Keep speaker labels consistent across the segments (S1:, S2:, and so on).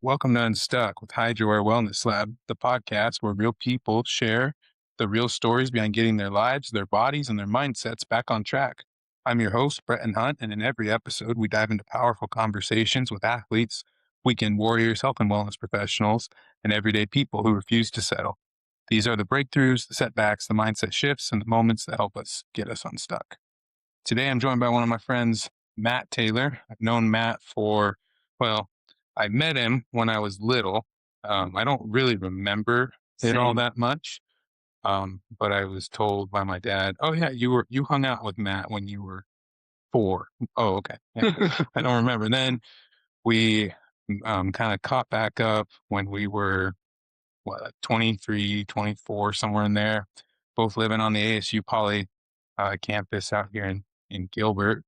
S1: Welcome to Unstuck with Hydroware Wellness Lab, the podcast where real people share the real stories behind getting their lives, their bodies, and their mindsets back on track. I'm your host, Bretton Hunt, and in every episode, we dive into powerful conversations with athletes, weekend warriors, health and wellness professionals, and everyday people who refuse to settle. These are the breakthroughs, the setbacks, the mindset shifts, and the moments that help us get us unstuck. Today, I'm joined by one of my friends, Matt Taylor. I've known Matt well, I met him when I was little. I don't really remember it all
S2: Same.
S1: that much. But I was told by my dad, "Oh yeah, you hung out with Matt when you were 4." Oh, okay. Yeah. I don't remember. Then we kind of caught back up when we were 23, 24, somewhere in there. Both living on the ASU Poly campus out here in Gilbert.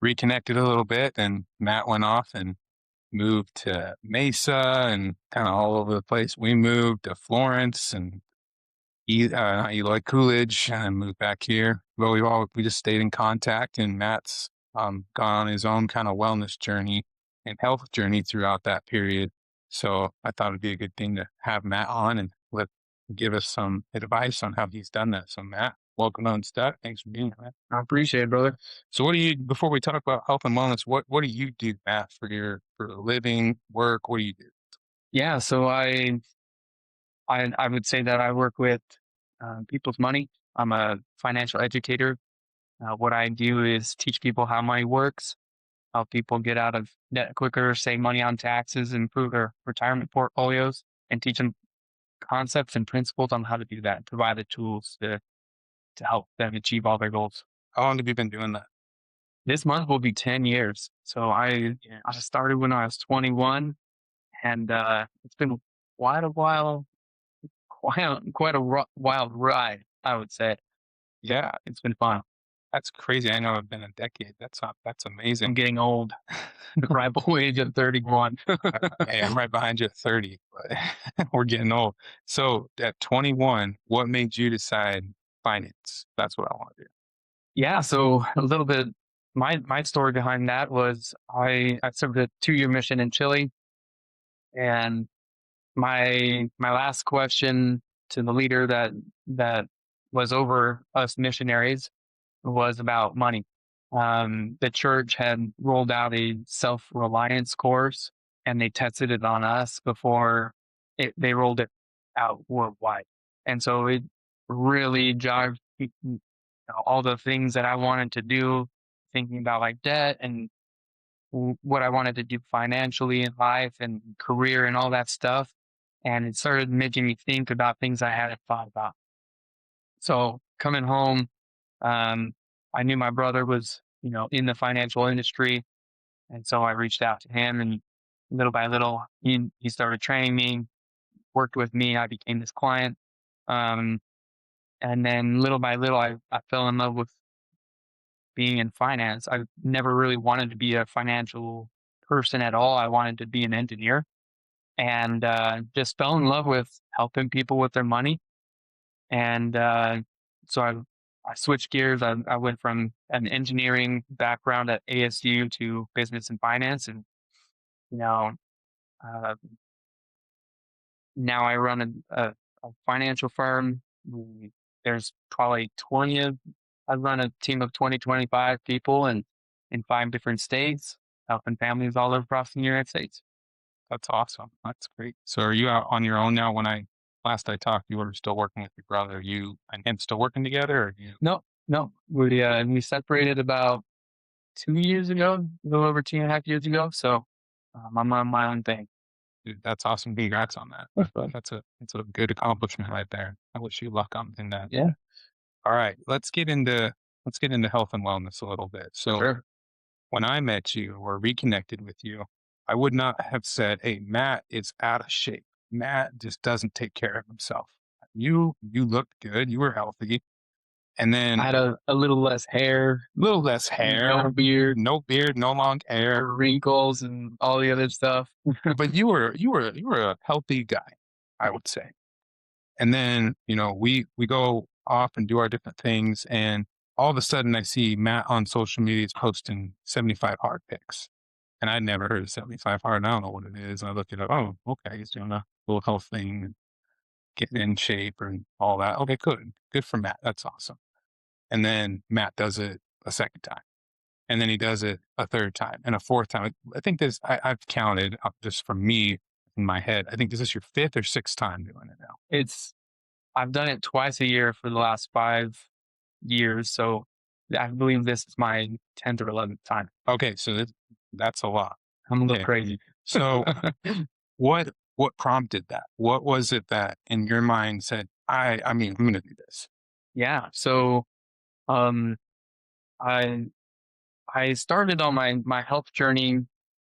S1: Reconnected a little bit, and Matt went off and moved to Mesa and kind of all over the place. We moved to Florence and Eloy Coolidge and moved back here. But we just stayed in contact, and Matt's gone on his own kind of wellness journey and health journey throughout that period. So I thought it'd be a good thing to have Matt on and give us some advice on how he's done that. So Matt, welcome on Unstuck. Thanks for being here, man.
S2: I appreciate it, brother.
S1: So before we talk about health and wellness, what do you do, Matt, for a living, work? What do you do?
S2: Yeah, so I would say that I work with people's money. I'm a financial educator. What I do is teach people how money works, help people get out of debt quicker, save money on taxes, improve their retirement portfolios, and teach them concepts and principles on how to do that. Provide the tools to help them achieve all their goals.
S1: How long have you been doing that?
S2: This month will be 10 years. So I started when I was 21, and it's been quite a while. Quite a wild ride, I would say.
S1: Yeah,
S2: It's been fun.
S1: that's crazy. I know it's been a decade. That's
S2: I'm
S1: amazing.
S2: getting old. The ripe old age of 31.
S1: Hey, I'm right behind you at 30, but we're getting old. So at 21, what made you decide finance? That's what I want to do.
S2: Yeah, so a little bit my story behind that was I served a 2-year mission in Chile, and my last question to the leader that was over us missionaries was about money. The church had rolled out a self-reliance course, and they tested it on us before they rolled it out worldwide. And so it really jogged all the things that I wanted to do, thinking about like debt and what I wanted to do financially in life and career and all that stuff. And it started making me think about things I hadn't thought about. So coming home, um, I knew my brother was, in the financial industry. And so I reached out to him, and little by little, he started training me, worked with me. I became his client. Um, and then little by little, I fell in love with being in finance. I never really wanted to be a financial person at all. I wanted to be an engineer, and just fell in love with helping people with their money. And so I switched gears. I went from an engineering background at ASU to business and finance, and you know, uh, now I run a financial firm. There's probably 20 of I run a team of 25 people, and in 5 different states, helping families all across the United States.
S1: That's awesome. That's great. So are you out on your own now? When I last I talked, you were still working with your brother. You and him still working together, or you?
S2: No, no, we separated about 2 years ago, a little over 2.5 years ago. So I'm on my own thing.
S1: Dude, that's awesome. Congrats on that. That's a good accomplishment right there. I wish you luck on in that.
S2: Yeah,
S1: All right, let's get into health and wellness a little bit. So
S2: sure.
S1: when I met you or reconnected with you, I would not have said, "Hey, Matt is out of shape. Matt just doesn't take care of himself." You looked good. You were healthy, and
S2: I
S1: then
S2: had a little less hair,
S1: a little less hair, no beard, no long hair,
S2: wrinkles, and all the other stuff.
S1: but you were a healthy guy, I would say. And then, we go off and do our different things. And all of a sudden I see Matt on social media is posting 75 hard pics. And I'd never heard of 75 hard. I don't know what it is. And I looked it up. Oh, okay. He's doing a little health thing and getting in shape and all that. Okay, good. Good for Matt. That's awesome. And then Matt does it a second time. And then he does it a third time and a fourth time. I think this, I've counted just from me in my head. I think this is your fifth or sixth time doing it now.
S2: It's I've done it twice a year for the last 5 years, so I believe this is my 10th or 11th time.
S1: Okay. So that's a lot.
S2: I'm a little
S1: Okay.
S2: crazy.
S1: So what prompted that? What was it that in your mind said, I mean, I'm gonna do this?
S2: Yeah, so, um, I I started on my health journey.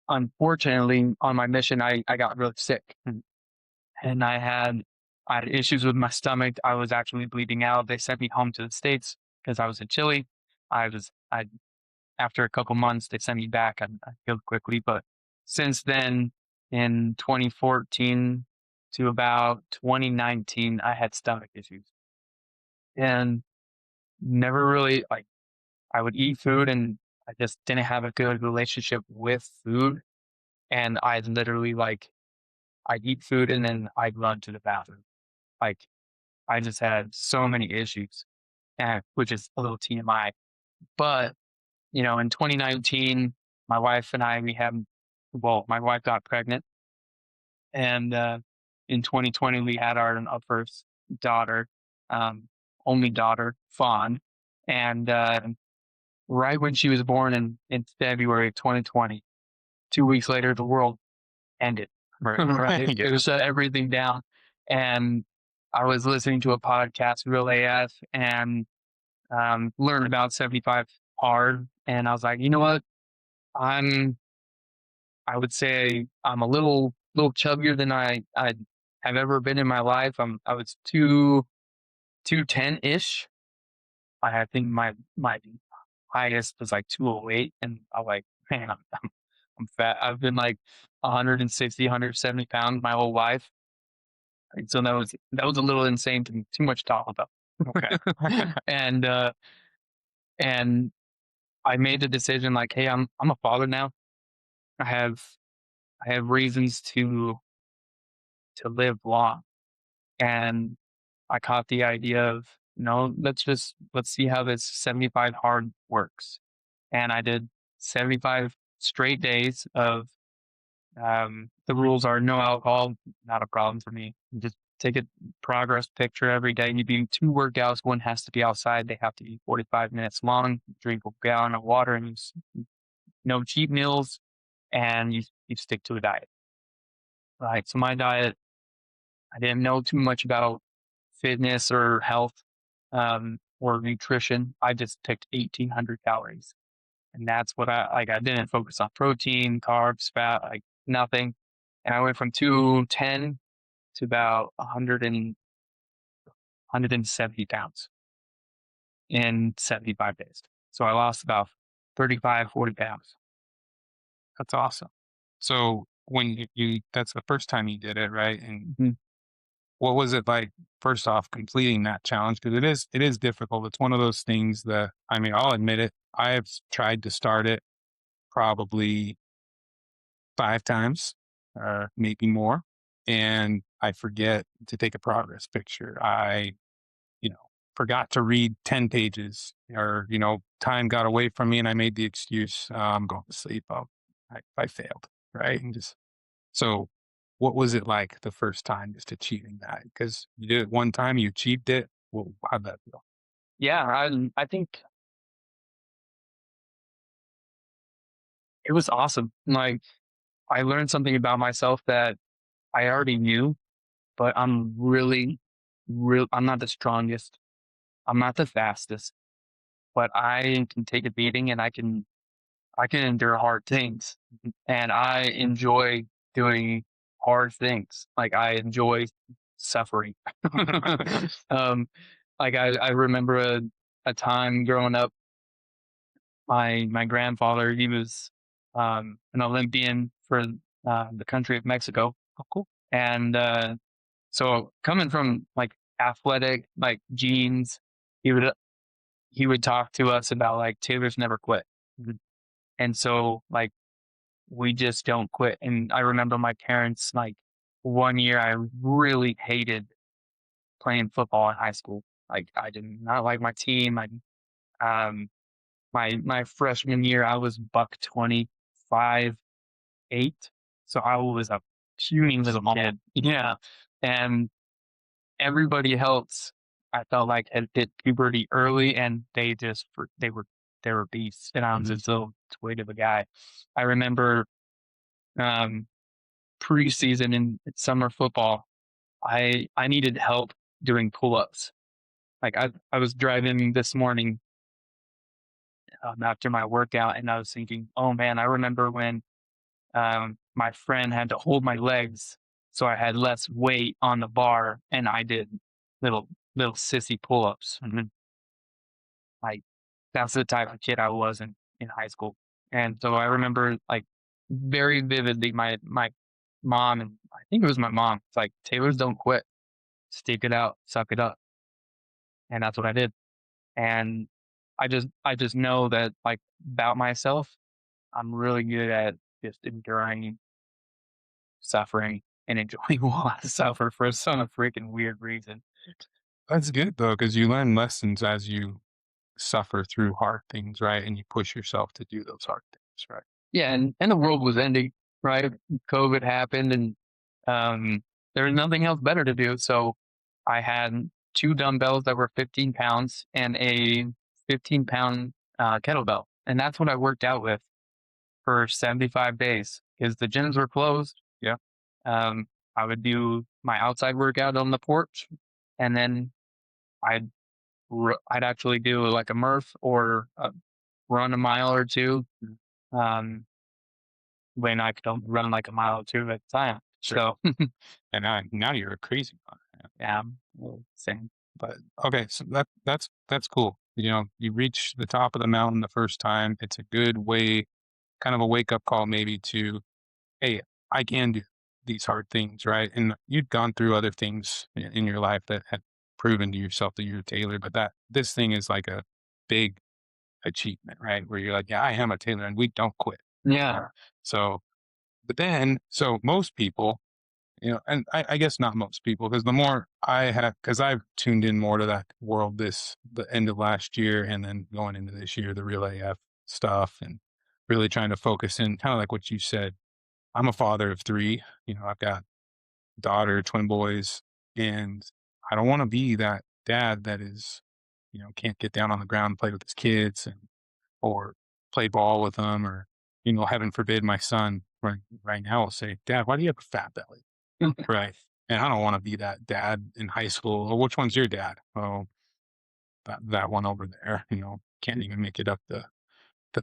S2: Unfortunately, on my mission, I got really sick, and I had issues with my stomach. I was actually bleeding out. They sent me home to the States because I was in Chile. I After a couple months, they sent me back. I healed quickly, but since then, in 2014 to about 2019, I had stomach issues and never really like I would eat food and I just didn't have a good relationship with food. And I'd literally I'd eat food and then I'd run to the bathroom. Like I just had so many issues, which is a little TMI. But in 2019, my wife and I, my wife got pregnant, and in 2020 we had our first daughter, um, only daughter, Fawn, and right when she was born in February of 2020, 2 weeks later, the world ended. Right,
S1: Yeah.
S2: it shut everything down, and I was listening to a podcast, Real AF, and learned about 75 hard, and I was like, you know what, I'm I would say I'm a little chubbier than I have ever been in my life. I was 210 ish. I think my highest was like 208, and I'm like, man, I'm fat. I've been like 160, 170 pounds my whole life. And so that was a little insane to me. Too much talk about.
S1: Okay.
S2: and and I made the decision like, hey, I'm a father now. I have I have reasons to live long. And I caught the idea of, let's see how this 75 hard works. And I did 75 straight days of the rules are no alcohol, not a problem for me. Just take a progress picture every day. You do two workouts. One has to be outside. They have to be 45 minutes long. Drink a gallon of water and no cheat meals. And you stick to a diet. Right. So my diet, I didn't know too much about fitness or health or nutrition. I just picked 1,800 calories. And that's what I like. I didn't focus on protein, carbs, fat, like nothing. And I went from 210 to about 170 pounds in 75 days. So I lost about 35, 40 pounds.
S1: That's awesome. So when that's the first time you did it, right? And
S2: Mhm.
S1: what was it like, first off, completing that challenge? Because it is difficult. It's one of those things that, I mean, I'll admit it. I have tried to start it probably 5 times, maybe more, and I forget to take a progress picture. I, you know, forgot to read 10 pages, or time got away from me, and I made the excuse, I'm going to sleep. I failed, right? And just so, what was it like the first time just achieving that? Because you did it one time, you achieved it. Well, how'd that feel?
S2: Yeah, I think it was awesome. Like I learned something about myself that I already knew, but I'm not the strongest. I'm not the fastest, but I can take a beating and I can endure hard things. And I enjoy doing hard things. Like I enjoy suffering. um I remember a time growing up, my grandfather, he was an Olympian for the country of Mexico.
S1: Oh, cool.
S2: And so coming from like athletic like genes, he would he would talk to us about like Taylor's never quit. Mhm. And so like we just don't quit. And I remember my parents, like, one year I really hated playing football in high school. Like, I did not like my team. Um, my freshman year, I was buck 25.8, so I was a puny little kid. Yeah, and everybody else, I felt like had hit puberty early, and they were beasts, and I was
S1: Mhm.
S2: this little twig of a guy. I remember um, preseason in summer football, I needed help doing pull ups. Like I was driving this morning after my workout, and I was thinking, oh man, I remember when my friend had to hold my legs so I had less weight on the bar, and I did little little sissy pull ups. Like that's the type of kid I was in high school, and so I remember like very vividly my mom, and I think it was my mom. It's like Taylors don't quit, stick it out, suck it up, and that's what I did. And I just know that like about myself, I'm really good at just enduring suffering and enjoying while I suffer for some freaking weird reason.
S1: That's good though, because you learn lessons as you suffer through hard things, right? And you push yourself to do those hard things, right?
S2: Yeah, and the world was ending, right? COVID happened, and um, there was nothing else better to do. So I had two dumbbells that were 15 pounds and a 15-pound kettlebell, and that's what I worked out with for 75 days because the gyms were closed.
S1: Yeah.
S2: Um, I would do my outside workout on the porch, and then I'd I'd actually do like a Murph or run a mile or two. Um, when I could only run like a mile or two at a time.
S1: Sure.
S2: So
S1: And now you're a crazy one. Yeah.
S2: yeah, well, same.
S1: But okay, so that's cool. You know, you reach the top of the mountain the first time. It's a good way, kind of a wake up call, maybe to, hey, I can do these hard things, right? And you'd gone through other things in your life that had proven to yourself that you're a tailor, but that this thing is like a big achievement, right? Where you're like, yeah, I am a tailor, and we don't quit.
S2: Yeah,
S1: So, but then, so most people, you know, and I guess not most people, because the more I have, because I've tuned in more to that world the end of last year and then going into this year, the real AF stuff, and really trying to focus in, kind of like what you said. I'm a father of three. You know, I've got daughter, twin boys, and I don't want to be that dad that is, you know, can't get down on the ground and play with his kids, and or play ball with them, or, you know, heaven forbid my son right now will say, Dad, why do you have a fat belly? Right. And I don't want to be that dad in high school. Oh, which one's your dad? Oh, that one over there, you know, can't even make it up the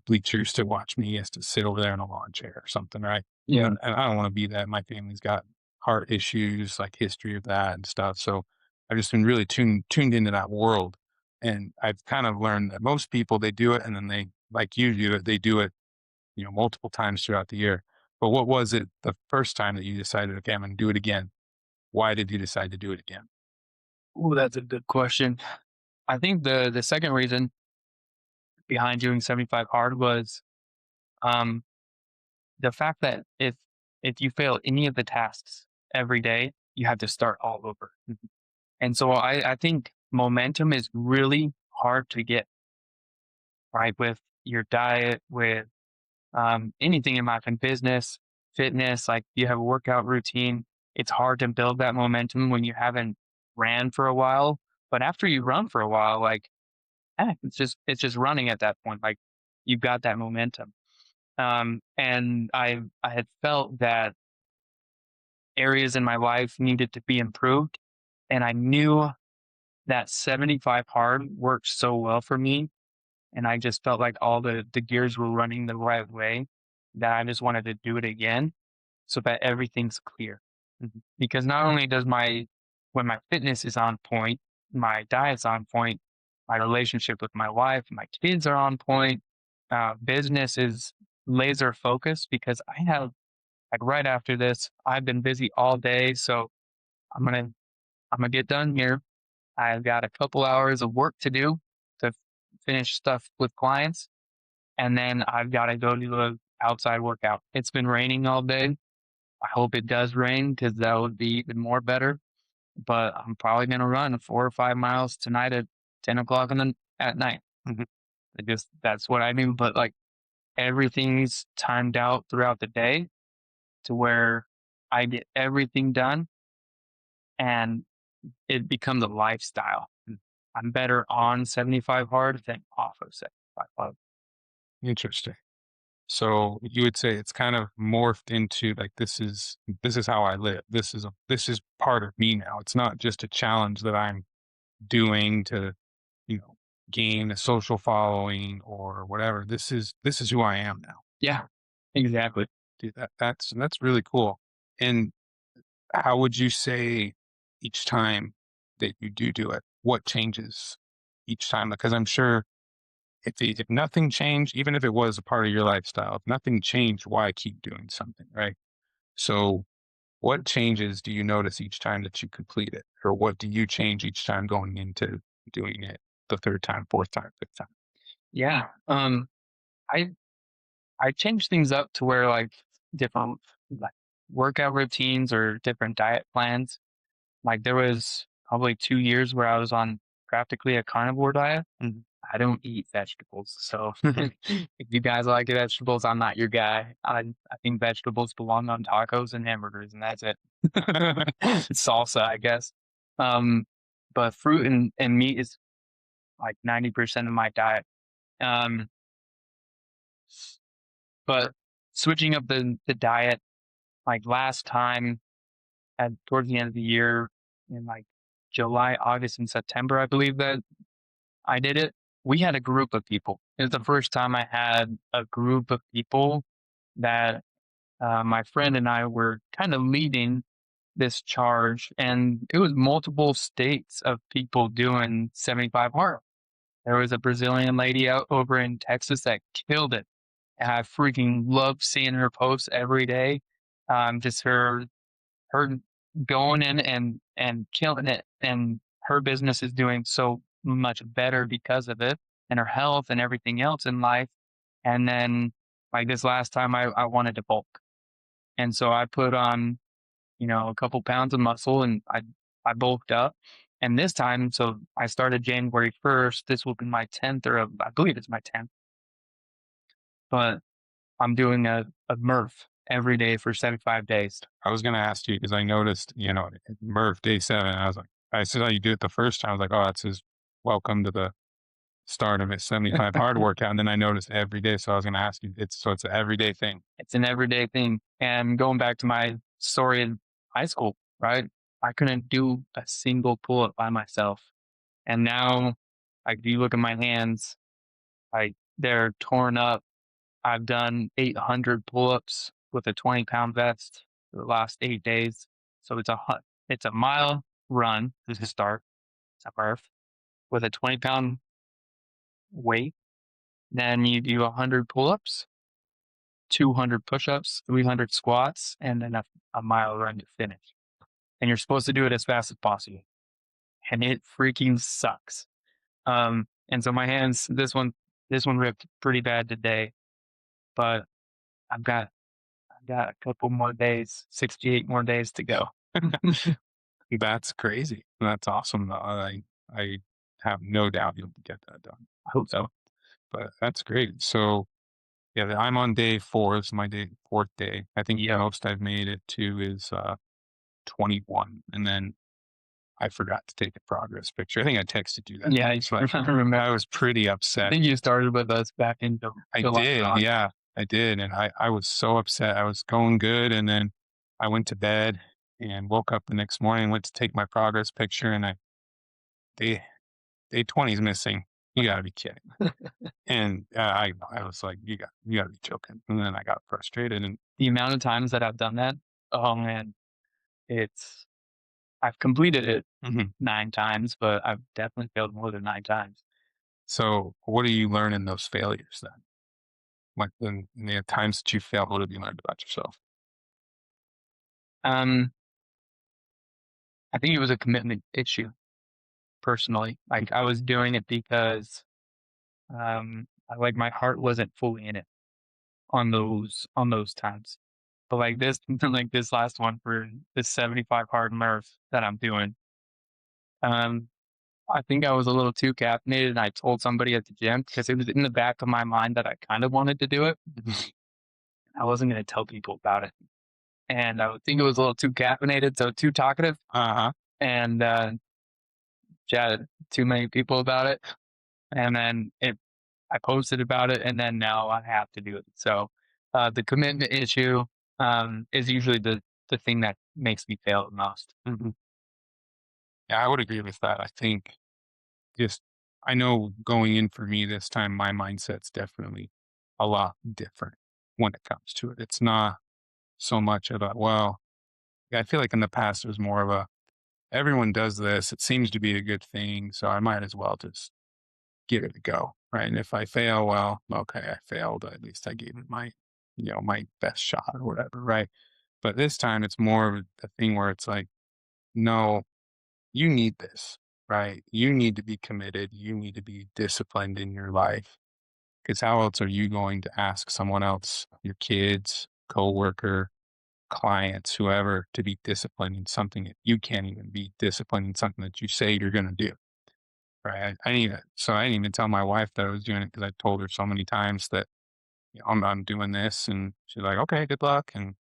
S1: bleachers to watch me. He has to sit over there in a lawn chair or something, right?
S2: yeah.
S1: And I don't want to be that. My family's got heart issues, like history of that and stuff. So I've just been really tuned into that world. And I've kind of learned that most people, they do it, and then they, like you do it, they do it, you know, multiple times throughout the year. But what was it the first time that you decided, okay, I'm gonna do it again? Why did you decide to do it again?
S2: Ooh, that's a good question. I think the second reason behind doing 75 hard was um, the fact that if you fail any of the tasks every day, you have to start all over. And so I think momentum is really hard to get right with your diet, with anything in life, in business, fitness, like you have a workout routine. It's hard to build that momentum when you haven't ran for a while. But after you run for a while, like it's just running at that point. Like you've got that momentum. And I had felt that areas in my life needed to be improved. And I knew that 75 hard worked so well for me. And I just felt like all the gears were running the right way that I just wanted to do it again so that everything's clear. Because not only does when my fitness is on point, my diet's on point, my relationship with my wife, my kids are on point, business is laser focused because I have, like, right after this, I've been busy all day. So I'm going to, I'm going to get done here. I've got a couple hours of work to do to finish stuff with clients. And then I've got to go to outside workout. It's been raining all day. I hope it does rain because that would be even more better. But I'm probably gonna run 4 or 5 miles tonight at 10 o'clock at night.
S1: Mhm.
S2: I guess that's what I do. But like everything's timed out throughout the day to where I get everything done and it becomes a lifestyle. I'm better on 75 hard than off of 75 hard.
S1: Interesting. So you would say it's kind of morphed into like this is how I live. This is part of me now. It's not just a challenge that I'm doing to, you know, gain a social following or whatever. This is who I am now.
S2: Yeah, exactly.
S1: Dude, that's really cool. And how would you say each time that you do it, what changes each time? Because I'm sure if nothing changed, even if it was a part of your lifestyle, if nothing changed, why keep doing something, right? So, what changes do you notice each time that you complete it, or what do you change each time going into doing it the third time, fourth time, fifth time?
S2: Yeah. I I changed things up to where like different like workout routines or different diet plans. Like there was probably 2 years where I was on practically a carnivore diet.
S1: Mhm.
S2: I don't eat vegetables. So if you guys like vegetables, I'm not your guy. I think vegetables belong on tacos and hamburgers and that's it. Salsa, I guess. Um, but fruit and meat is like 90% of my diet. Um, but switching up the diet, like last time at towards the end of the year in like July, August, and September, I believe that I did it. We had a group of people. It was the first time I had a group of people that my friend and I were kind of leading this charge, and it was multiple states of people doing 75 hard. There was a Brazilian lady out over in Texas that killed it. And I freaking love seeing her posts every day. Just her going in and killing it, and her business is doing so much better because of it, and her health and everything else in life. And then like this last time, I wanted to bulk, and so I put on a couple pounds of muscle, and I bulked up. And this time, so I started January 1st. This will be my 10th, or I believe it's my 10th, but I'm doing a Murph every day for 75 days.
S1: I was gonna ask you because I noticed, Murph day 7. I was like, I saw you do it the first time. I was like, oh, that's his welcome to the start of his 75 hard workout. And then I noticed every day. So I was gonna ask you, it's an everyday thing.
S2: It's an everyday thing. And going back to my story in high school, right? I couldn't do a single pull up by myself. And now, like, if you look at my hands, like, they're torn up. I've done 800 pull ups with a 20-pound vest for the last 8 days. So it's a mile run to start. It's a Murph with a 20-pound weight. Then you do 100 pull ups, 200 push ups, 300 squats, and then a mile run to finish. And you're supposed to do it as fast as possible. And it freaking sucks. And so my hands, this one ripped pretty bad today, but I've got I've got a couple more days, 68 more days to go. I
S1: That's crazy. That's awesome. Though. I have no doubt you'll get that done.
S2: hope so.
S1: But that's great. So yeah, I'm on day 4. It's my fourth day. I think the
S2: Yep.
S1: most I've made it to is 21, and then I forgot to take a progress picture. I think I texted you that,
S2: Yeah,
S1: but
S2: I remember.
S1: I was pretty
S2: I
S1: upset.
S2: think you started with us back in
S1: I
S2: July or
S1: did,
S2: August.
S1: yeah, I did, and I was so upset. I was going good, and then I went to bed and woke up the next morning, went to take my progress picture, and day day 20 is missing. You got to be kidding! And I was like, you got to be joking. And then I got frustrated, and
S2: The amount of times that I've done that, oh man, it's I've completed it
S1: mhm.
S2: 9 times, but I've definitely failed more than 9 times.
S1: So what do you learn in those failures then? Like in the times that you failed, what have you learned about yourself?
S2: Um, I think it was a commitment issue personally. Like I was doing it because like my heart wasn't fully in it. on those times. But like this like this last one for this 75 hard Murph that I'm doing, um, I think I was a little too caffeinated and I told somebody at the gym because it was in the back of my mind that I kind of wanted to do it. I wasn't going to tell people about it. And I would think it was a little too caffeinated, so too talkative,
S1: Uh-huh.
S2: and chatted too many people about it. And then I posted about it, and then now I have to do it. So the commitment issue is usually the thing that makes me fail the most.
S1: Mhm. Yeah, I would agree with that. I think just I know going in for me this time, my mindset's definitely a lot different when it comes to it. It's not so much about, well, yeah, I feel like in the past it was more of a everyone does this. It seems to be a good thing, so I might as well just give it a go, right? And if I fail, well, okay, I failed. At least I gave it my, my best shot or whatever, right? But this time it's more of a thing where it's like, no, you need this, right? You need to be committed. You need to be disciplined in your life. Because how else are you going to ask someone else, your kids, coworker, clients, whoever, to be disciplined in something that you can't even be disciplined in something that you say you're going to do, right? I didn't even, so I didn't even tell my wife that I was doing it because I told her so many times that I'm doing this, and she's like, okay, good luck, and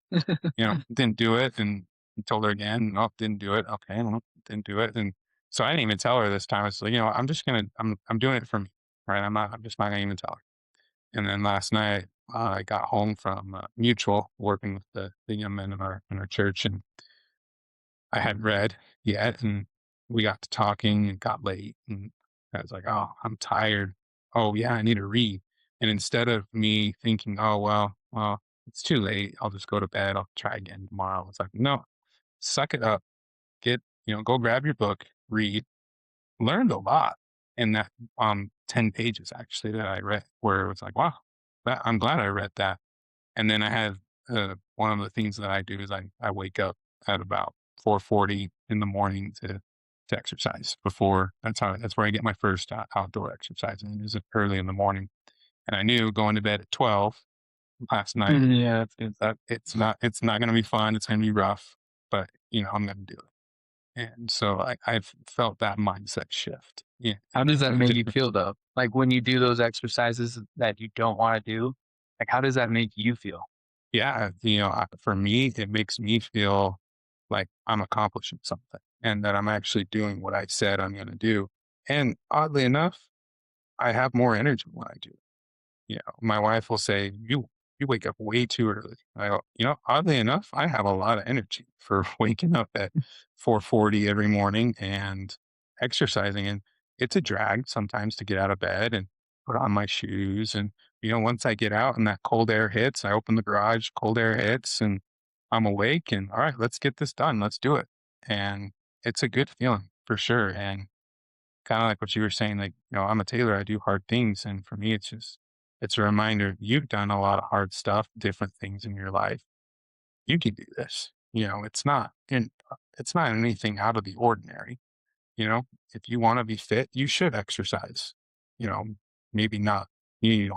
S1: didn't do it, and told her again, nope, didn't do it. Okay, well, didn't do it, and so I didn't even tell her this time. I was like, I'm doing it for me, right? I'm just not gonna even tell her. And then last night, I got home from Mutual, working with the young men in our church, and I hadn't read yet, and we got to talking and got late, and I was like, "Oh, I'm tired. Oh, yeah, I need to read." And instead of me thinking, "Oh, well, it's too late. I'll just go to bed. I'll try again tomorrow." It's like, "No, suck it up. Go grab your book, read." Learned a lot in that 10 pages actually that I read, where it was like, "Wow, I'm glad I read that." And then I have, one of the things that I do is I wake up at about 4:40 in the morning to exercise before that's where I get my first, outdoor exercise, and it is early in the morning. And I knew going to bed at 12 last night
S2: Mhm, yeah, that's good.
S1: that it's not gonna be fun, it's gonna be rough, but, I'm gonna do it. And so I've felt that mindset shift. Yeah,
S2: How does that make you
S1: different.
S2: feel though? Like when you do those exercises that you don't want to do, like how does that make you feel?
S1: Yeah, for me, it makes me feel like I'm accomplishing something and that I'm actually doing what I said I'm gonna do. And oddly enough, I have more energy when I do. My wife will say, "You wake up way too early." I go, oddly enough, I have a lot of energy for waking up at 4:40 every morning and exercising, and it's a drag sometimes to get out of bed and put on my shoes, and, once I get out and that cold air hits, I open the garage, cold air hits, and I'm awake and, "All right, let's get this done. Let's do it." And it's a good feeling for sure, and kinda like what you were saying, like, I'm a tailor, I do hard things, and for me, it's a reminder, you've done a lot of hard stuff, different things in your life. You can do this. It's not anything out of the ordinary, you know? If you wanna be fit, you should exercise. You know, maybe not maybe you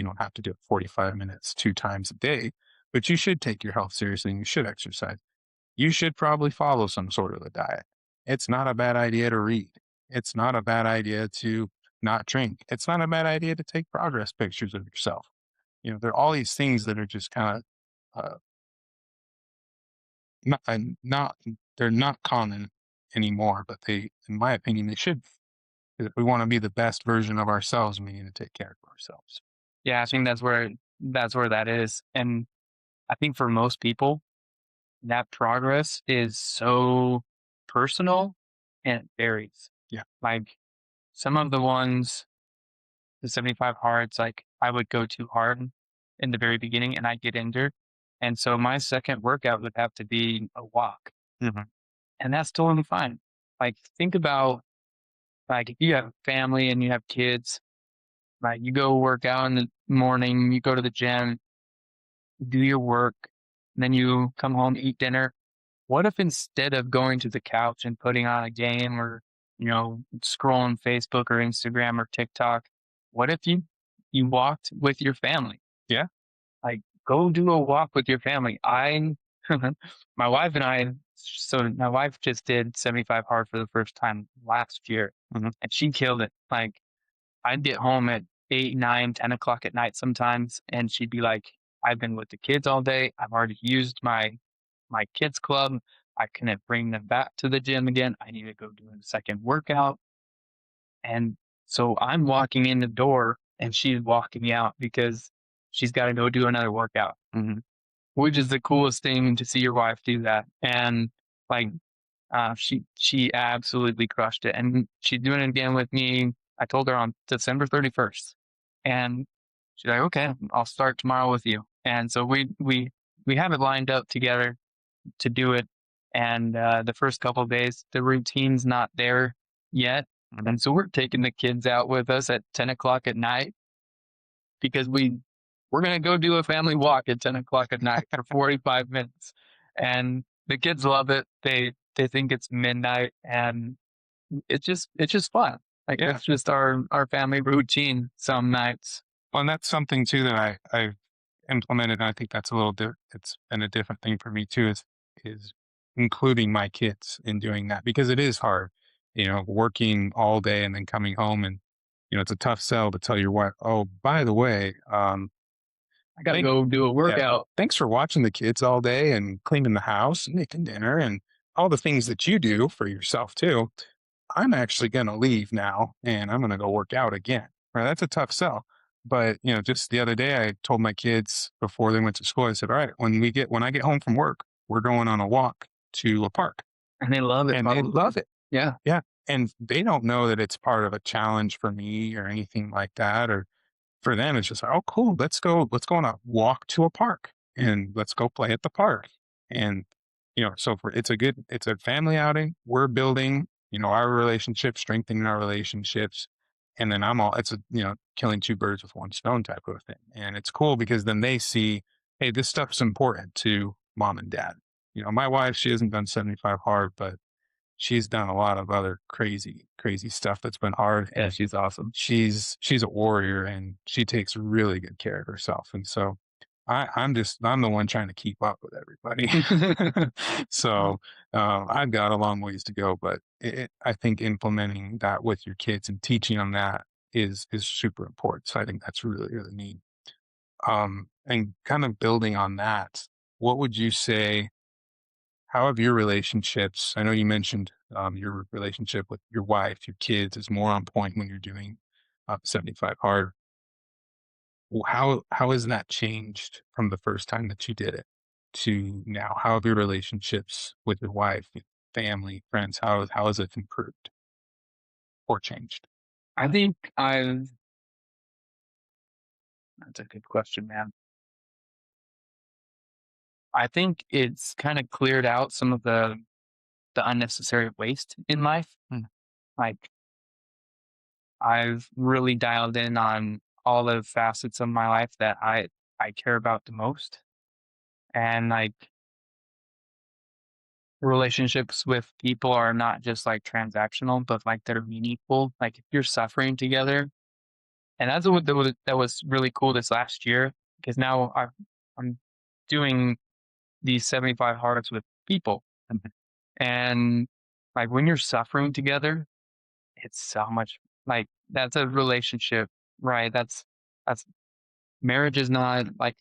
S1: don't have to do it 45 minutes 2 times a day, but you should take your health seriously and you should exercise. You should probably follow some sort of a diet. It's not a bad idea to read. It's not a bad idea to not drink. It's not a bad idea to take progress pictures of yourself. There are all these things that are just kind of not they're not common anymore, but in my opinion, they should be. 'Cause if we want to be the best version of ourselves, we need to take care of ourselves.
S2: Yeah, I
S1: So
S2: think that's where that is. And I think for most people, that progress is so personal and it varies.
S1: yeah,
S2: Like some of the ones, the 75 hards, like I would go too hard in the very beginning and I'd get injured. And so my second workout would have to be a walk.
S1: mhm,
S2: And that's totally fine. Like think about like if you have family and you have kids, like you go work out in the morning, you go to the gym, do your work, and then you come home, eat dinner. What if instead of going to the couch and putting on a game or, scrolling Facebook or Instagram or TikTok, what if you walked with your family?
S1: yeah,
S2: Like go do a walk with your family. I my wife and I so my wife just did 75 hard for the first time last year,
S1: Mhm.
S2: and she killed it. Like, I'd get home at 8, 9, 10 o'clock at night sometimes, and she'd be like, "I've been with the kids all day. I've already used my kids club. I couldn't bring them back to the gym again. I need to go do a second workout." And so I'm walking in the door and she's walking me out because she's got to go do another workout,
S1: Mhm.
S2: which is the coolest thing to see your wife do that. And like, she absolutely crushed it, and she's doing it again with me. I told her on December 31st, and she's like, "Okay, I'll start tomorrow with you." And so we have it lined up together to do it. And the first couple of days, the routine's not there yet,
S1: Mhm.
S2: and so we're taking the kids out with us at 10 o'clock at night because we're gonna go do a family walk at 10 o'clock at night for 45 minutes, and the kids love it. They think it's midnight, and it's just fun. Like,
S1: Yeah.
S2: it's just our family routine some nights.
S1: Well, and that's something too that I've implemented, and I think that's a little it's been a different thing for me too, is including my kids in doing that because it is hard, working all day and then coming home and, it's a tough sell to tell your wife, "Oh, by the way,
S2: I gotta
S1: thank
S2: go do a
S1: yeah,
S2: workout.
S1: thanks for watching the kids all day and cleaning the house and making dinner and all the things that you do for yourself too. I'm actually going to leave now and I'm going to go work out again." Right? That's a tough sell. But, just the other day, I told my kids before they went to school, I said, "All right, when I get home from work, we're going on a walk to a park."
S2: And they love it
S1: And they
S2: probably.
S1: love it.
S2: Yeah.
S1: Yeah. And they don't know that it's part of a challenge for me or anything like that. Or for them, it's just like, "Oh, cool. Let's go on a walk to a park and let's go play at the park." And, so it's a family outing. We're building, our relationship, strengthening our relationships. And then it's killing two birds with one stone type of thing. And it's cool because then they see, hey, this stuff's important to mom and dad. My wife, she hasn't done 75 hard, but she's done a lot of other crazy, crazy stuff that's been hard.
S2: Yeah,
S1: And
S2: she's awesome.
S1: she's a warrior and she takes really good care of herself. And so I'm the one trying to keep up with everybody. So I've got a long ways to go, but I think implementing that with your kids and teaching them that is super important. So I think that's really, really neat. And kind of building on that, what would you say, how have your relationships, I know you mentioned your relationship with your wife, your kids is more on point when you're doing 75 hard. Well, how has that changed from the first time that you did it to now? How have your relationships with your wife, your family, friends, how has it improved or changed?
S2: I think I've That's a good question, man. I think it's kind of cleared out some of the unnecessary waste in life.
S1: Mm.
S2: Like, I've really dialed in on all the facets of my life that I care about the most. And like, relationships with people are not just like transactional, but like they're meaningful. Like, if you're suffering together, and that's what that was really cool this last year, because now I'm doing these 75 hardest with people.
S1: Mhm.
S2: And like, when you're suffering together, it's so much like, that's a relationship, right? That's marriage is not like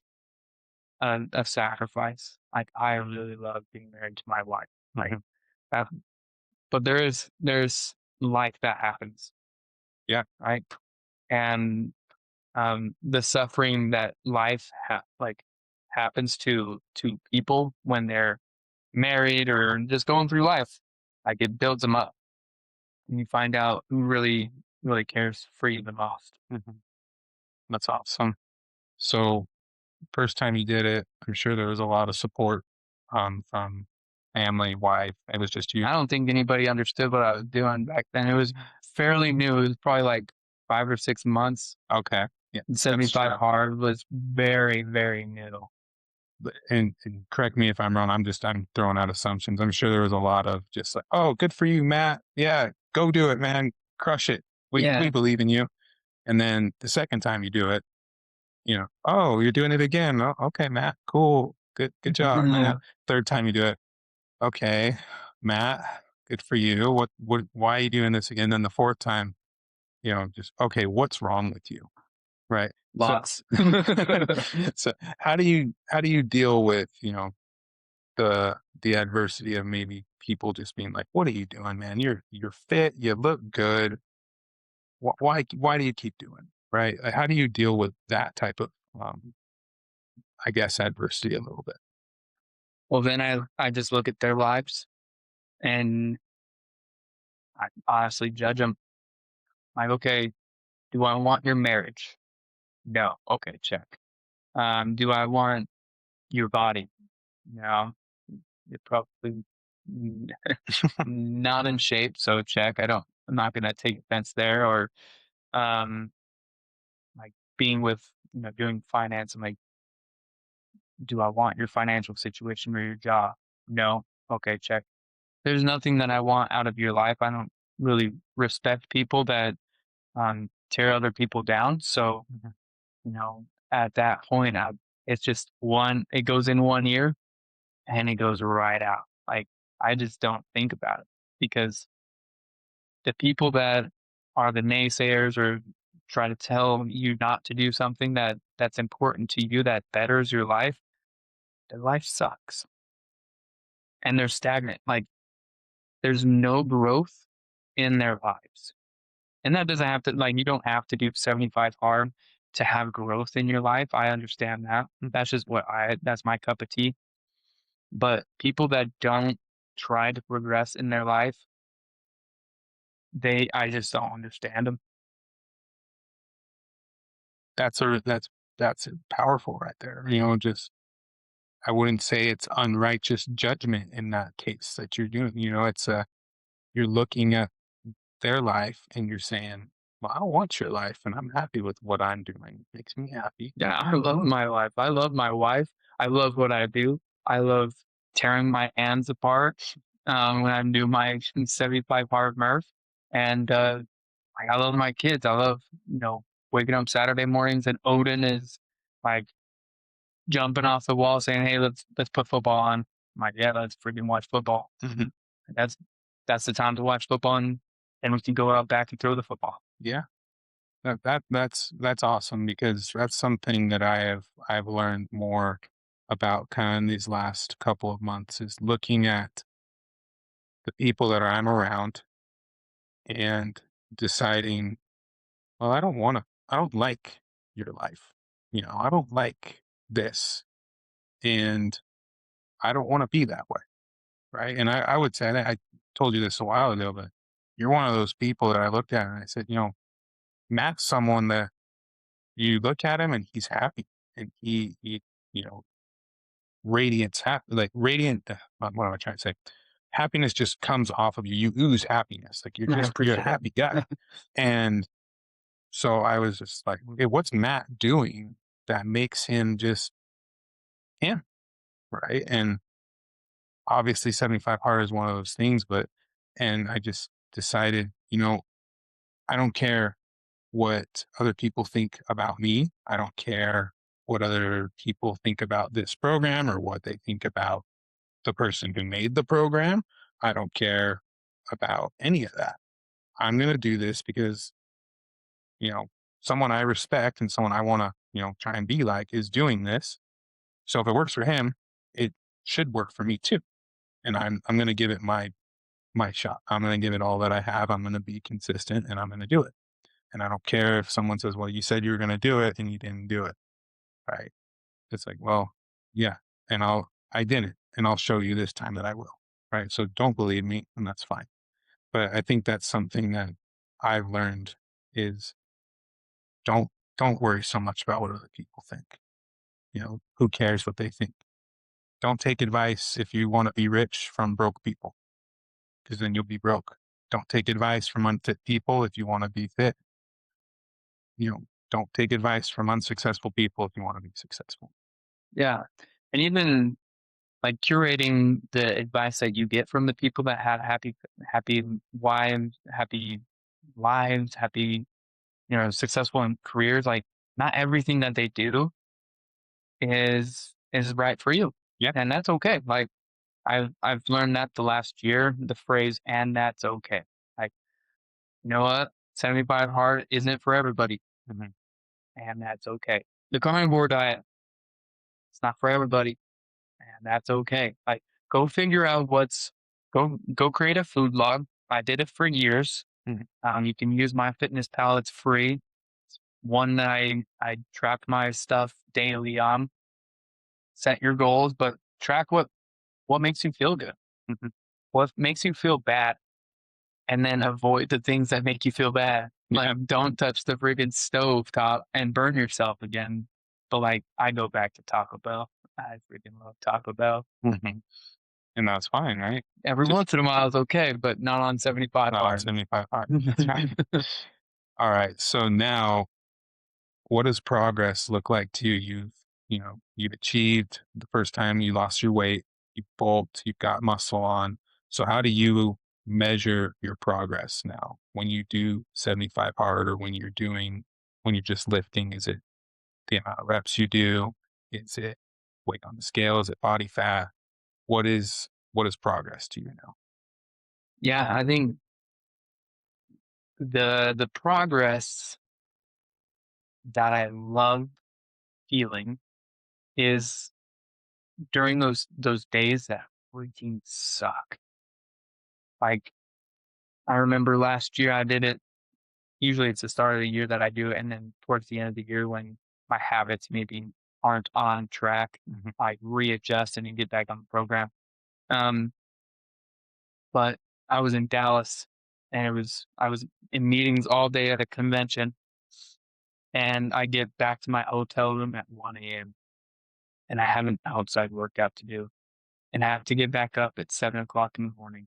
S2: a sacrifice. Like, I really love being married to my wife. Like
S1: Mhm.
S2: that, but there's life that happens,
S1: Yeah.
S2: right? And the suffering that life like happens to people when they're married or just going through life, like, it builds them up, and you find out who really cares for you the most.
S1: Mhm. That's awesome. So first time you did it, I'm sure there was a lot of support from family, wife. It was just you.
S2: I don't think anybody understood what I was doing back then. It was fairly new. It was probably like 5 or 6 months.
S1: Okay. Yeah, that's
S2: 75
S1: true.
S2: hard was very, very new.
S1: And correct me if I'm wrong. I'm throwing out assumptions. I'm sure there was a lot of just like, "Oh, good for you, Matt. Yeah, go do it, man. Crush it. We
S2: Yeah.
S1: believe in you." And then the second time you do it, oh, you're doing it again. Oh, okay, Matt, cool, good job. And then third time you do it, okay, Matt, good for you. Why are you doing this again? Then the fourth time, just okay, what's wrong with you, right? So,
S2: Lots.
S1: so how do you deal with the adversity of maybe people just being like, "What are you doing, man? You're fit, you look good. Why do you keep doing it?" Right? Like, how do you deal with that type of, I guess, adversity a little bit?
S2: Well, then I just look at their lives and I honestly judge them. Like, okay, do I want your marriage? No. Okay, check. Do I want your body? No. You're probably n- not in shape, so check. I'm not gonna take offense there. Or um like being with doing finance. I'm like, do I want your financial situation or your job? No. Okay, check. There's nothing that I want out of your life. I don't really respect people that tear other people down. So,
S1: Mhm.
S2: at that point, it's just it goes in one ear and it goes right out. Like, I just don't think about it because the people that are the naysayers or try to tell you not to do something that's important to you that betters your life, their life sucks and they're stagnant. Like, there's no growth in their lives. And that doesn't have to, like, you don't have to do 75 hard to have growth in your life. I understand that. That's just that's my cup of tea. But people that don't try to progress in their life, I just don't understand them.
S1: That's powerful right there. Just I wouldn't say it's unrighteous judgment in that case that you're doing. It's you're looking at their life and you're saying, "Well, I want your life, and I'm happy with what I'm doing. It makes me happy."
S2: Yeah, I love my life. I love my wife. I love what I do. I love tearing my hands apart when I do my 75 hard Murph. And like, I love my kids. I love, waking up Saturday mornings and Odin is like jumping off the wall saying, "Hey, let's put football on." I'm like, "Yeah, let's freaking watch football."
S1: Mhm.
S2: And that's the time to watch football, and then we can go out back and throw the football.
S1: Yeah. That's awesome because that's something that I've learned more about kind of these last couple of months is looking at the people that I'm around and deciding, well, I don't like your life. I don't like this, and I don't want to be that way, right? And I would say that I told you this a while ago, but you're one of those people that I looked at and I said, Matt's someone that you look at him and he's happy and he you know radiance happy like radiant what am I trying to say, happiness just comes off of you, you ooze happiness, like
S2: I
S1: you're a
S2: appreciate
S1: happy guy.
S2: it.
S1: And so I was just like, okay, what's Matt doing that makes him just him, right? And obviously 75 hard is one of those things, but and I just decided, I don't care what other people think about me. I don't care what other people think about this program or what they think about the person who made the program. I don't care about any of that. I'm going to do this because, you know, someone I respect and someone I want to, try and be like is doing this. So if it works for him, it should work for me too. And I'm going to give it my shot. I'm going to give it all that I have. I'm going to be consistent and I'm going to do it. And I don't care if someone says, "Well, you said you were going to do it and you didn't do it." Right? It's like, well, yeah, and I didn't, and I'll show you this time that I will. Right? So don't believe me, and that's fine. But I think that's something that I've learned is don't don't worry so much about what other people think. Who cares what they think? Don't take advice if you want to be rich from broke people, because then you'll be broke. Don't take advice from unfit people if you want to be fit. You know, don't take advice from unsuccessful people if you want to be successful.
S2: Yeah. And even like curating the advice that you get from the people that have happy wives, happy lives, happy, successful in careers. Like, not everything that they do is right for you.
S1: Yeah.
S2: And that's okay. Like I've learned that the last year, the phrase "and that's okay." Like, you know what? 75 hard isn't for everybody,
S1: Mhm.
S2: and that's okay. The carnivore diet, it's not for everybody, and that's okay. Like, go figure out go create a food log. I did it for years.
S1: Mhm.
S2: You can use my fitness pal, it's free. It's one that I track my stuff daily on. Set your goals, but track what makes you feel good.
S1: Mhm.
S2: What makes you feel bad, and then avoid the things that make you feel bad. Like,
S1: Yeah.
S2: don't touch the friggin' stove top and burn yourself again. But, like, I go back to Taco Bell. I freaking love Taco Bell.
S1: Mhm. And that's fine, right?
S2: Every
S1: Just
S2: once in a while is okay, but not on 75
S1: not on
S2: hard.
S1: 75 hard. That's right. All right. So now what does progress look like to you? You've achieved the first time you lost your weight, you bulked, you've got muscle on. So how do you measure your progress now when you do 75 hard or when you're just lifting? Is it the amount of reps you do? Is it weight on the scale? Is it body fat? What is progress to you now?
S2: Yeah, I think the progress that I love feeling is during those days that freaking suck. Like, I remember last year I did it. Usually it's the start of the year that I do it, and then towards the end of the year when my habits maybe aren't on track,
S1: Mhm.
S2: I readjust and then get back on the program. Um, but I was in Dallas, and I was in meetings all day at a convention, and I get back to my hotel room at 1 a.m. and I have an outside workout to do, and I have to get back up at 7 o'clock in the morning.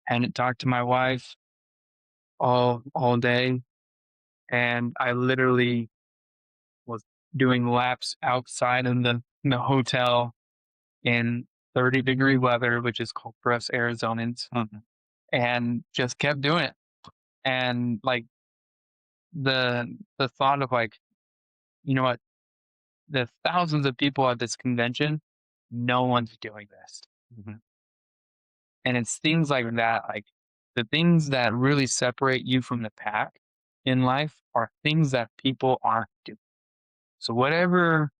S2: I hadn't talked to my wife all day, and I literally was doing laps outside of the hotel in 30-degree weather, which is cold for us Arizonans,
S1: Mhm.
S2: and just kept doing it. And like the thought of like, you know what, the thousands of people at this convention, no one's doing this.
S1: Mhm.
S2: And it's things like that, like the things that really separate you from the pack in life are things that people aren't doing. So whatever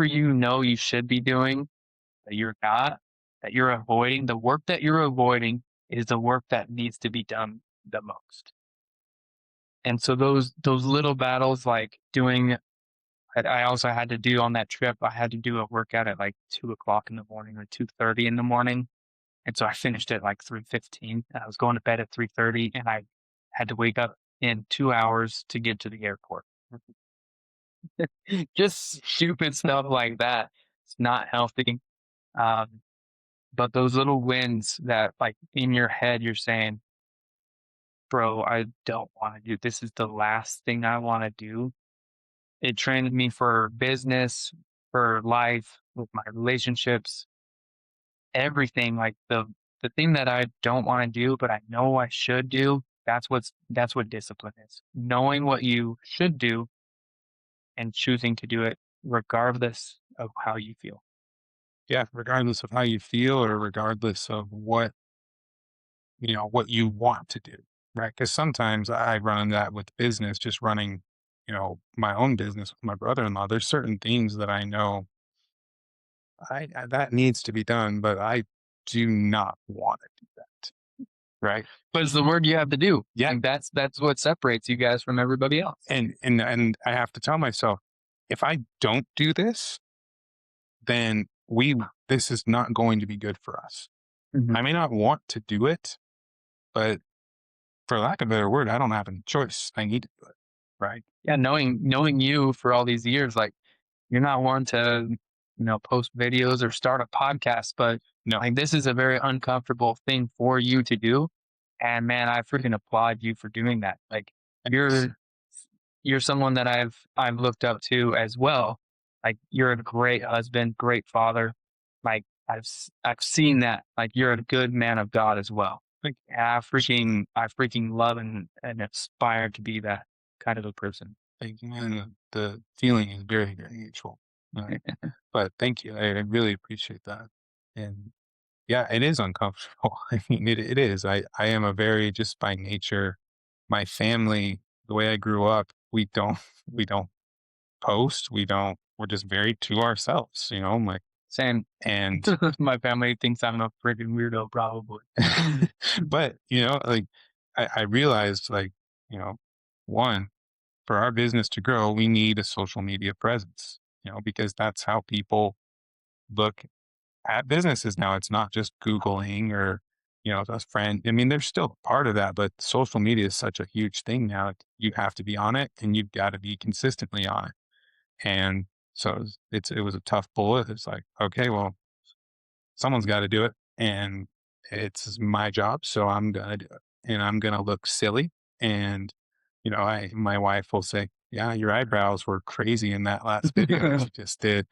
S2: you know you should be doing that you're not, that you're avoiding, the work that you're avoiding is the work that needs to be done the most. And so those little battles, like doing, I also had to do on that trip. I had to do a workout at like 2 o'clock in the morning or 2:30 in the morning, and so I finished at like 3:15. I was going to bed at 3:30, and I had to wake up in 2 hours to get to the airport. Just stupid stuff like that. It's not healthy. Um, But those little wins that, like, in your head, you're saying, "Bro, I don't wanna do this is the last thing I wanna do." It trained me for business, for life, with my relationships, everything, like, the thing that I don't wanna do, but I know I should do, that's what discipline is. Knowing what you should do and choosing to do it regardless of how you feel.
S1: Yeah, regardless of how you feel or regardless of what you want to do, right? Because sometimes I run into that with business, just running, my own business with my brother-in-law. There's certain things that I know that needs to be done, but I do not want to do that, right?
S2: But it's the work you have to do.
S1: Yeah,
S2: Like, that's what separates you guys from everybody else.
S1: and I have to tell myself, if I don't do this, then this is not going to be good for us.
S2: Mhm.
S1: I may not want to do it, but for lack of a better word, I don't have any choice. I need to do it, right?
S2: Yeah, knowing you for all these years, like, you're not one to, post videos or start a podcast, but,
S1: No,
S2: like, this is a very uncomfortable thing for you to do, and man, I freaking applaud you for doing that. Like,
S1: thanks.
S2: you're you're someone that I've looked up to as well. Like, you're a great husband, great father. Like, I've seen that. Like, you're a good man of God as well.
S1: Thank
S2: And I freaking love and aspire to be that kind of a person.
S1: Thank you, man. The feeling is very, very mutual. But thank you. I really appreciate that. And yeah, it is uncomfortable. I mean, it is. I am a very just by nature, my family, the way I grew up, we don't post. We're just very to ourselves, like
S2: Same.
S1: and
S2: My family thinks I'm a freaking weirdo, probably.
S1: but like I realized like, you know, one, for our business to grow, we need a social media presence, because that's how people look at businesses now. It's not just Googling or, a friend. I mean, there's still part of that, but social media is such a huge thing now. You have to be on it and you've got to be consistently on it. And so it was a tough bullet. It's like, okay, well, someone's got to do it. And it's my job. So I'm going to do it. And I'm going to look silly. And, my wife will say, yeah, your eyebrows were crazy in that last video that you just did.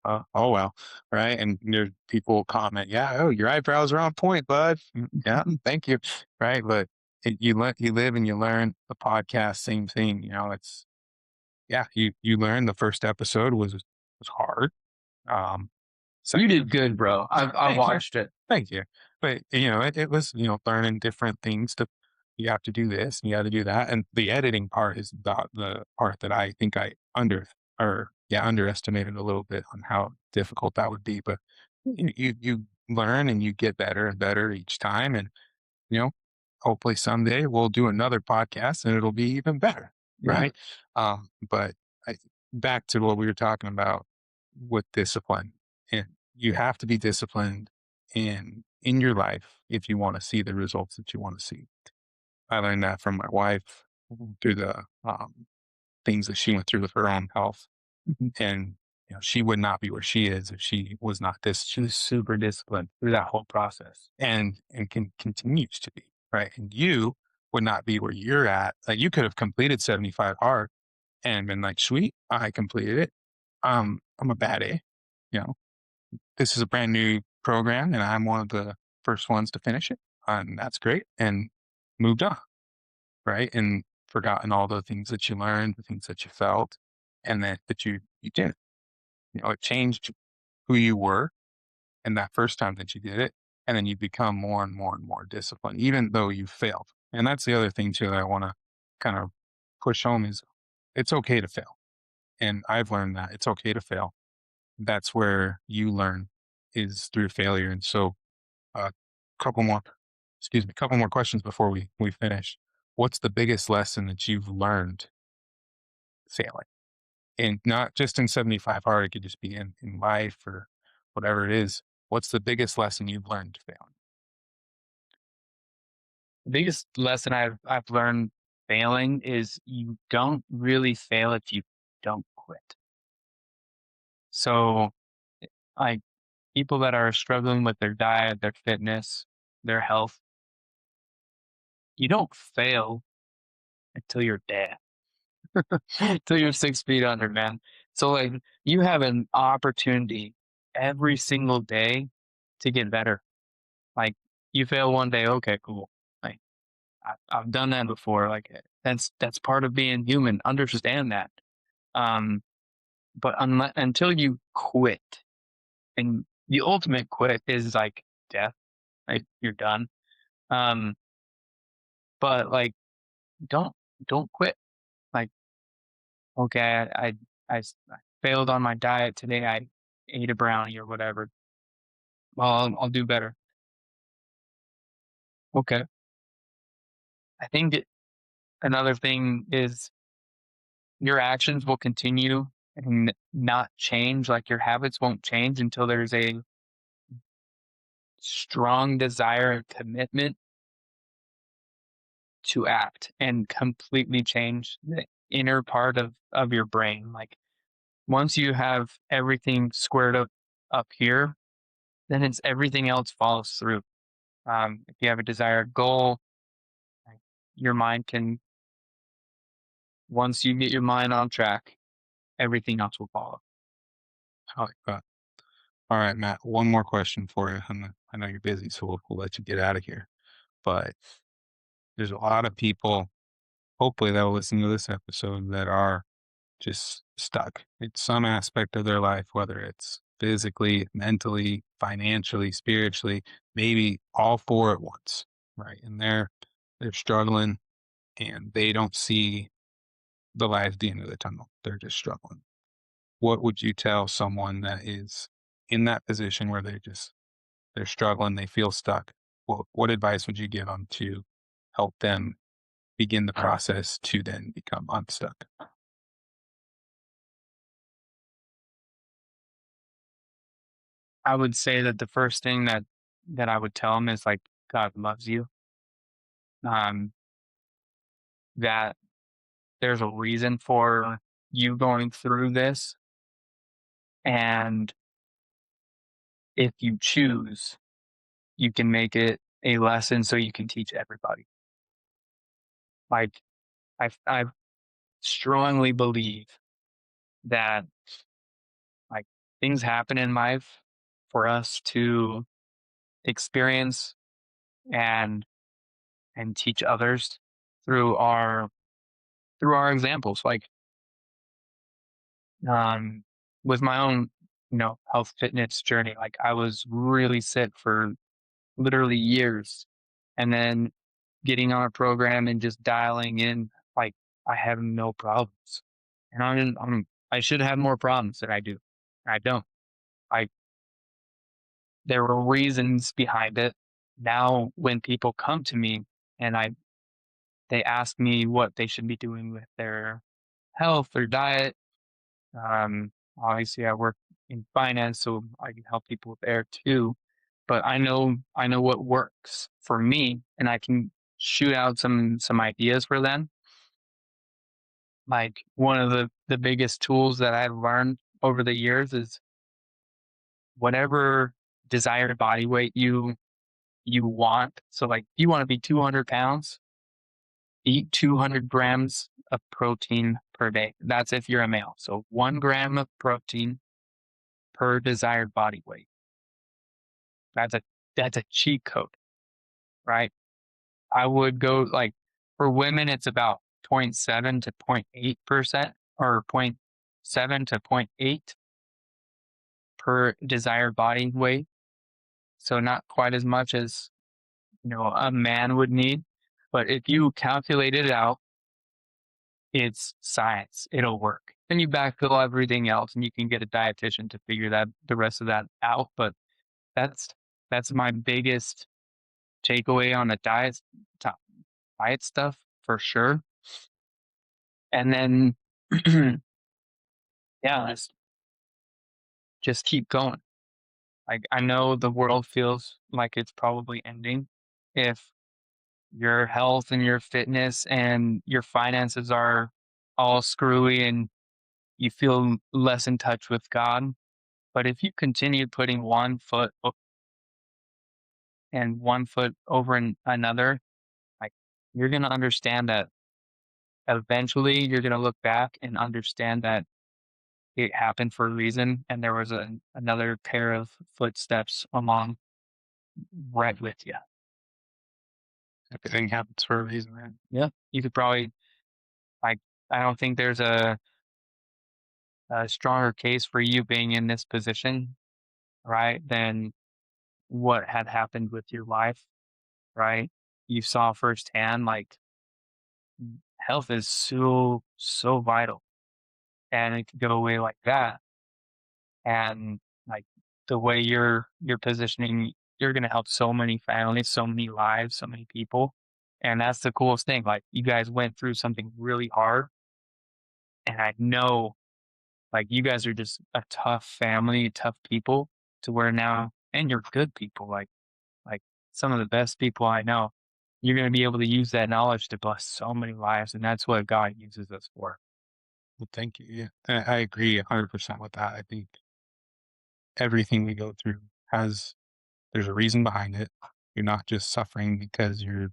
S1: Oh well, right? And there people comment, "Yeah, oh, your eyebrows are on point, bud." Yeah, thank you, right? But you live and you learn. The podcast, same thing. It's yeah, you learn. The first episode was hard. Um,
S2: You
S1: Second,
S2: did good, bro. I
S1: thank you,
S2: watched it.
S1: thank you. But it was learning different things. You have to do this, and you have to do that, and the editing part is the part that I think I underestimated a little bit on how difficult that would be. But you learn and you get better and better each time, and you know hopefully someday we'll do another podcast and it'll be even better,
S2: Yeah.
S1: right? But I, back to what we were talking about with discipline, and you have to be disciplined in your life if you want to see the results that you want to see. I learned that from my wife through the things that she went through with her own health,
S2: Mhm.
S1: and she would not be where she is if she was not this. She was super disciplined through that whole process, and continues to be, right. And you would not be where you're at. Like you could have completed 75 hard and been like, sweet, I completed it. I'm a bad A. You know, this is a brand new program, and I'm one of the first ones to finish it, and that's great. And moved on, right, and forgotten all the things that you learned, the things that you felt, and that you did. It changed who you were and that first time that you did it, and then you become more and more and more disciplined, even though you failed. And that's the other thing too that I want to kind of push home is it's okay to fail. And I've learned that it's okay to fail. That's where you learn is through failure. And so a couple more, excuse me, couple more questions before we finish. What's the biggest lesson that you've learned failing? And not just in 75 hard, it could just be in life or whatever it is. What's the biggest lesson you've learned failing?
S2: The biggest lesson I've learned failing is you don't really fail if you don't quit. So, like people that are struggling with their diet, their fitness, their health, you don't fail until you're dead, until you're 6 feet under, man. So, like, you have an opportunity every single day to get better. Like, you fail one day, okay, cool. Like, I've done that before. Like, that's part of being human. Understand that. Um, but until you quit, and the ultimate quit is like death. Like, you're done. Um, but like, don't don't quit. Like, okay, I failed on my diet today. I ate a brownie or whatever. Well, I'll do better. Okay. I think another thing is your actions will continue and not change. Like, your habits won't change until there's a strong desire and commitment to act and completely change the inner part of your brain. Like, once you have everything squared up here, then it's everything else follows through. If you have a desired goal, like, your mind can, once you get your mind on track, everything else will follow.
S1: I like that. All right, Matt, one more question for you. I know you're busy, so we'll let you get out of here. But there's a lot of people hopefully they'll listen to this episode that are just stuck in some aspect of their life, whether it's physically, mentally, financially, spiritually, maybe all four at once, right? And they're struggling and they don't see the light at the end of the tunnel. They're just struggling. What would you tell someone that is in that position where they're struggling, they feel stuck? What advice would you give them to help them begin the process to then become unstuck?
S2: I would say that the first thing that I would tell them is like God loves you. Um, that there's a reason for you going through this, and if you choose, you can make it a lesson so you can teach everybody. Like I strongly believe that like things happen in life for us to experience and teach others through our examples. Like um with my own, health fitness journey, like I was really sick for literally years, and then getting on a program and just dialing in, like I have no problems. And I should have more problems than I do. I don't. I There were reasons behind it. Now when people come to me and they ask me what they should be doing with their health or diet, obviously I work in finance, so I can help people there too. But I know what works for me, and I can shoot out some ideas for them. Like one of the biggest tools that I've learned over the years is whatever desired body weight you want. So like if you want to be 200 pounds, eat 200 grams of protein per day. That's if you're a male. So 1 gram of protein per desired body weight. That's a that's a cheat code, right? I would go like for women, it's about zero point 0.7 to 0.8% or zero point 0.7 to zero point 0.8 per desired body weight. So not quite as much as a man would need. But if you calculate it out, it's science. It'll work. Then you backfill everything else, and you can get a dietitian to figure that the rest of that out. But that's that's my biggest takeaway on the to- diet stuff for sure. And then, yeah, just keep going. Like I know the world feels like it's probably ending if your health and your fitness and your finances are all screwy and you feel less in touch with God. But if you continue putting one foot over another, like you're going to understand that eventually you're going to look back and understand that it happened for a reason and there was another pair of footsteps along right with you.
S1: Everything happens for a reason, man.
S2: Yeah. You could probably, like, I don't think there's a stronger case for you being in this position, right, than what had happened with your life, right? You saw firsthand, like, health is so vital, and it could go away like that. And like the way you're positioning, you're gonna help so many families, so many lives, so many people. And that's the coolest thing. Like you guys went through something really hard, and I know like you guys are just a tough family, tough people to where now, and you're good people, like some of the best people I know. You're gonna be able to use that knowledge to bless so many lives, and that's what God uses us for.
S1: Well, thank you. Yeah, I agree 100% with that. I think everything we go through there's a reason behind it. You're not just suffering because you're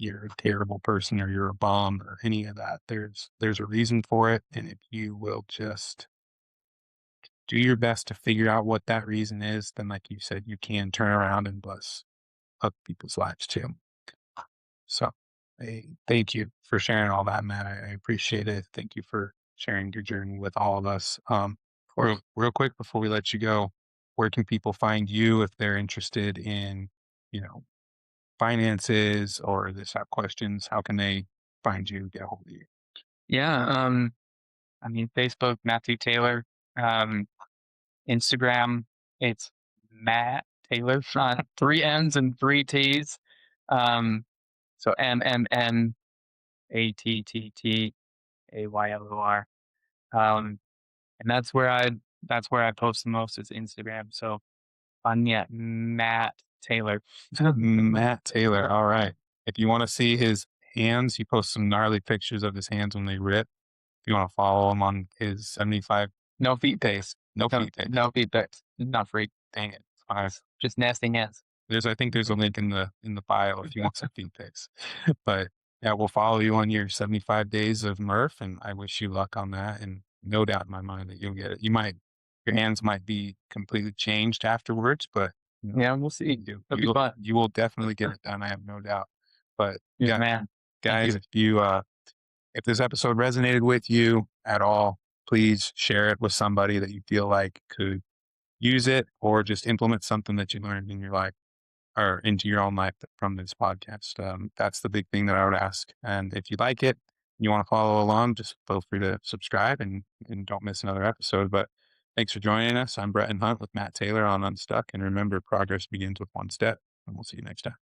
S1: a terrible person or you're a bum or any of that. There's a reason for it, and if you will just do your best to figure out what that reason is, then like you said, you can turn around and bless other people's lives too. So Hey, thank you for sharing all that, Matt. I appreciate it. Thank you for sharing your journey with all of us.
S2: Of course.
S1: Real quick before we let you go, where can people find you if they're interested in, you know, finances or this have questions? How can they find you, get a hold of you?
S2: Yeah. I mean, Facebook, Matthew Taylor. Um, Instagram, it's Matt Taylor, three N's and three T's. So MMMATTTAYLOR. Um, and that's where I post the most is Instagram. So yeah, Matt Taylor.
S1: Matt Taylor. All right. If you want to see his hands, he posts some gnarly pictures of his hands when they rip. If you want to follow him on his 75
S2: No feet pics.
S1: no
S2: No,
S1: feet pics.
S2: no feet pics. Not free.
S1: Dang it. All right.
S2: Just nasty hands.
S1: I think there's a link in the bio if you want some feed pics. But yeah, we'll follow you on your 75 days of Murph, and I wish you luck on that. And no doubt in my mind that you'll get it. Your hands might be completely changed afterwards, but you know,
S2: Yeah, we'll see. It'll be
S1: you
S2: fun.
S1: you will definitely get it done. I have no doubt. But
S2: You're the
S1: yeah,
S2: man. Thank
S1: guys,
S2: you.
S1: if this episode resonated with you at all, please share it with somebody that you feel like could use it or just implement something that you learned in your life or into your own life from this podcast. That's the big thing that I would ask. And if you like it, you want to follow along, just feel free to subscribe and don't miss another episode. But thanks for joining us. I'm Brett and Hunt with Matt Taylor on Unstuck. And remember, progress begins with one step. And we'll see you next time.